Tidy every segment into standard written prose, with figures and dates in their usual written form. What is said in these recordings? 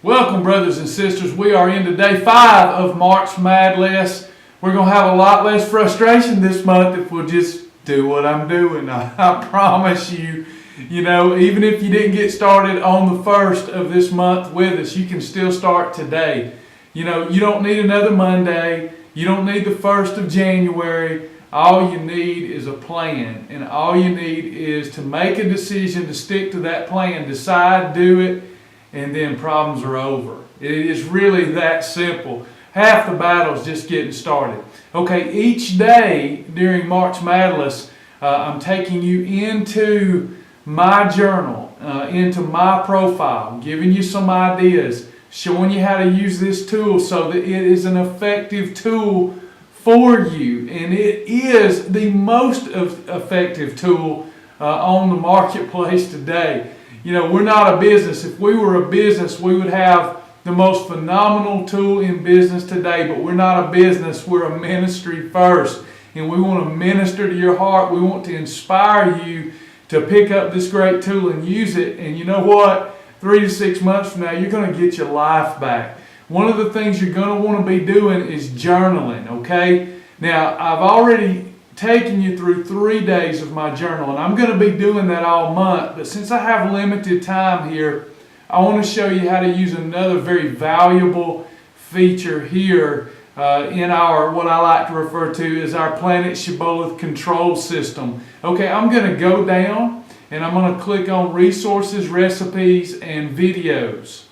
Welcome, brothers and sisters. We are into day 5 of March Madless. We're going to have a lot less frustration this month if we'll just do what I'm doing. I promise you, even if you didn't get started on the 1st of this month with us, you can still start today. You don't need another Monday. You don't need the 1st of January. All you need is a plan, and all you need is to make a decision to stick to that plan, decide, do it, and then problems are over. It is really that simple. Half the battle is just getting started. Okay, each day during March Madness, I'm taking you into my journal, into my profile, giving you some ideas, showing you how to use this tool so that it is an effective tool for you. And it is the most effective tool on the marketplace today. We're not a business. If we were a business, we would have the most phenomenal tool in business today, but we're not a business. We're a ministry first, and we want to minister to your heart. We want to inspire you to pick up this great tool and use it. And you know what? 3 to 6 months from now, you're going to get your life back. One of the things you're going to want to be doing is journaling, okay? Now, I've already taken you through 3 days of my journal, and I'm going to be doing that all month. But since I have limited time here, I want to show you how to use another very valuable feature here in our, what I like to refer to as our Planet Shibboleth control system. Okay, I'm going to go down and I'm going to click on resources, recipes, and videos.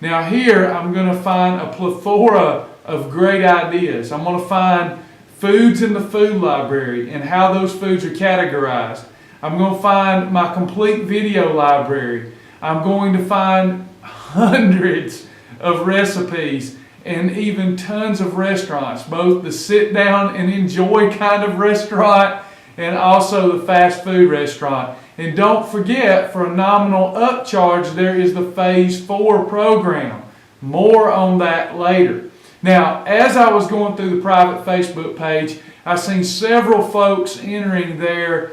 Now here I'm going to find a plethora of great ideas. I'm going to find foods in the food library and how those foods are categorized. I'm going to find my complete video library. I'm going to find hundreds of recipes and even tons of restaurants, both the sit down and enjoy kind of restaurant and also the fast food restaurant. And don't forget, for a nominal upcharge, there is the Phase 4 program. More on that later. Now, as I was going through the private Facebook page, I seen several folks entering their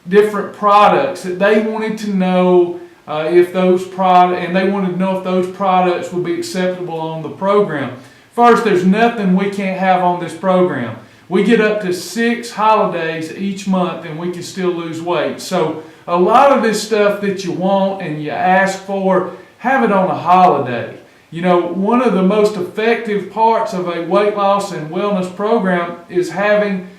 different products that they wanted to know if those products, and they wanted to know if those products would be acceptable on the program. First, there's nothing we can't have on this program. We get up to 6 holidays each month and we can still lose weight. So a lot of this stuff that you want and you ask for, have it on a holiday. One of the most effective parts of a weight loss and wellness program is having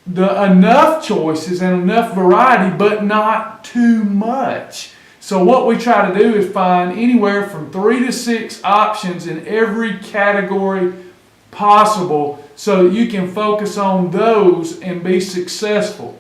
enough choices and enough variety, but not too much. So what we try to do is find anywhere from 3 to 6 options in every category possible so that you can focus on those and be successful.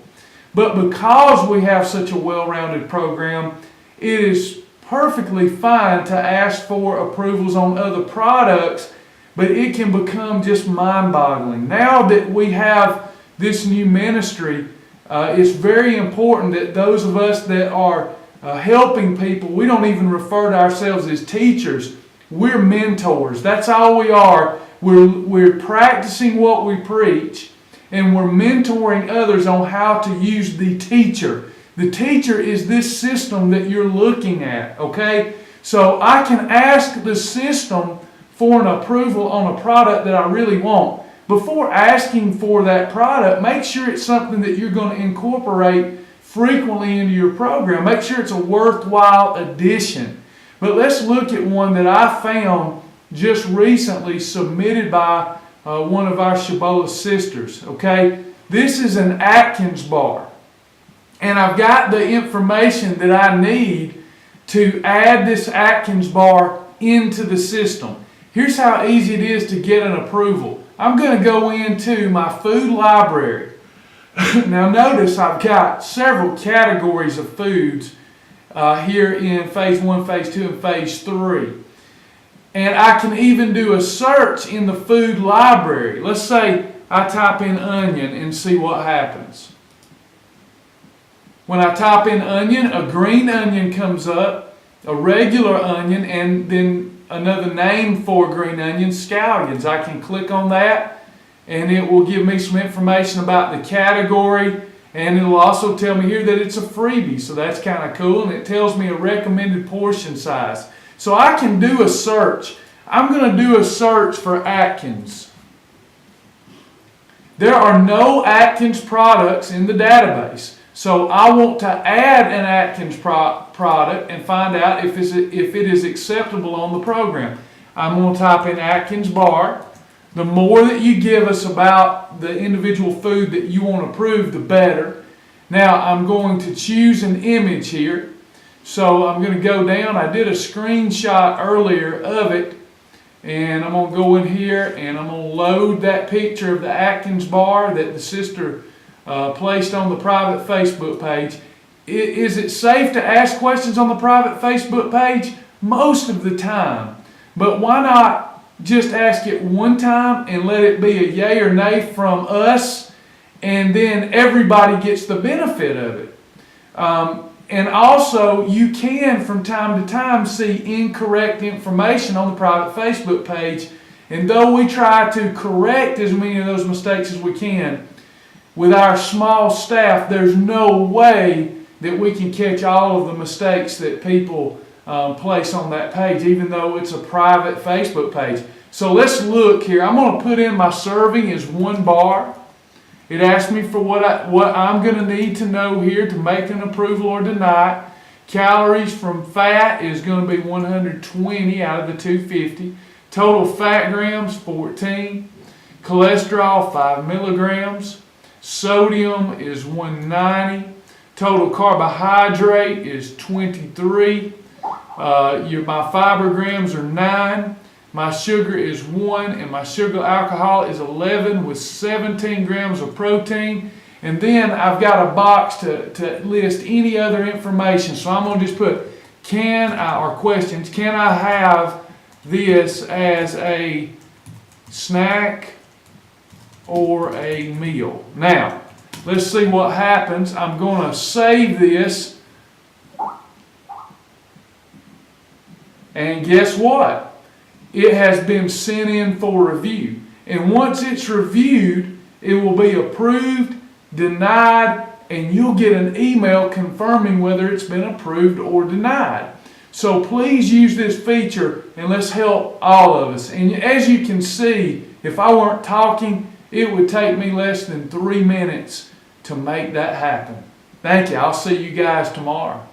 But because we have such a well-rounded program, it is perfectly fine to ask for approvals on other products, but it can become just mind-boggling. Now that we have this new ministry, it's very important that those of us that are helping people, we don't even refer to ourselves as teachers. We're mentors. That's all we are. We're practicing what we preach, and we're mentoring others on how to use the teacher. The teacher is this system that you're looking at, okay? So I can ask the system for an approval on a product that I really want. Before asking for that product, make sure it's something that you're going to incorporate frequently into your program. Make sure it's a worthwhile addition. But let's look at one that I found just recently, submitted by one of our Shibboleth sisters. Okay, this is an Atkins bar, and I've got the information that I need to add this Atkins bar into the system. Here's how easy it is to get an approval. I'm going to go into my food library. Now notice I've got several categories of foods here in Phase 1, Phase 2, and Phase 3. And I can even do a search in the food library. Let's say I type in onion and see what happens. When I type in onion, a green onion comes up, a regular onion, and then another name for green onion, scallions. I can click on that and it will give me some information about the category, and it will also tell me here that it's a freebie, so that's kind of cool, and it tells me a recommended portion size. So I can do a search. I'm going to do a search for Atkins. There are no Atkins products in the database. So I want to add an Atkins product and find out if it is acceptable on the program. I'm going to type in Atkins bar. The more that you give us about the individual food that you want to approve, the better. Now I'm going to choose an image here. So I'm going to go down. I did a screenshot earlier of it. And I'm going to go in here and I'm going to load that picture of the Atkins bar that the sister placed on the private Facebook page. Is it safe to ask questions on the private Facebook page? Most of the time. But why not just ask it one time and let it be a yay or nay from us, and then everybody gets the benefit of it. And also, you can from time to time see incorrect information on the private Facebook page. And though we try to correct as many of those mistakes as we can, with our small staff, there's no way that we can catch all of the mistakes that people place on that page, even though it's a private Facebook page. So let's look here. I'm going to put in my serving as 1 bar. It asks me for what I'm going to need to know here to make an approval or deny. Calories from fat is going to be 120 out of the 250. Total fat grams, 14. Cholesterol, 5 milligrams. Sodium is 190. Total carbohydrate is 23. My fiber grams are 9. My sugar is 1, and my sugar alcohol is 11 with 17 grams of protein. And then I've got a box to list any other information. So I'm going to just put, questions, can I have this as a snack or a meal? Now, let's see what happens. I'm going to save this. And guess what? It has been sent in for review. And once it's reviewed, it will be approved, denied, and you'll get an email confirming whether it's been approved or denied. So please use this feature and let's help all of us. And as you can see, if I weren't talking, it would take me less than 3 minutes to make that happen. Thank you. I'll see you guys tomorrow.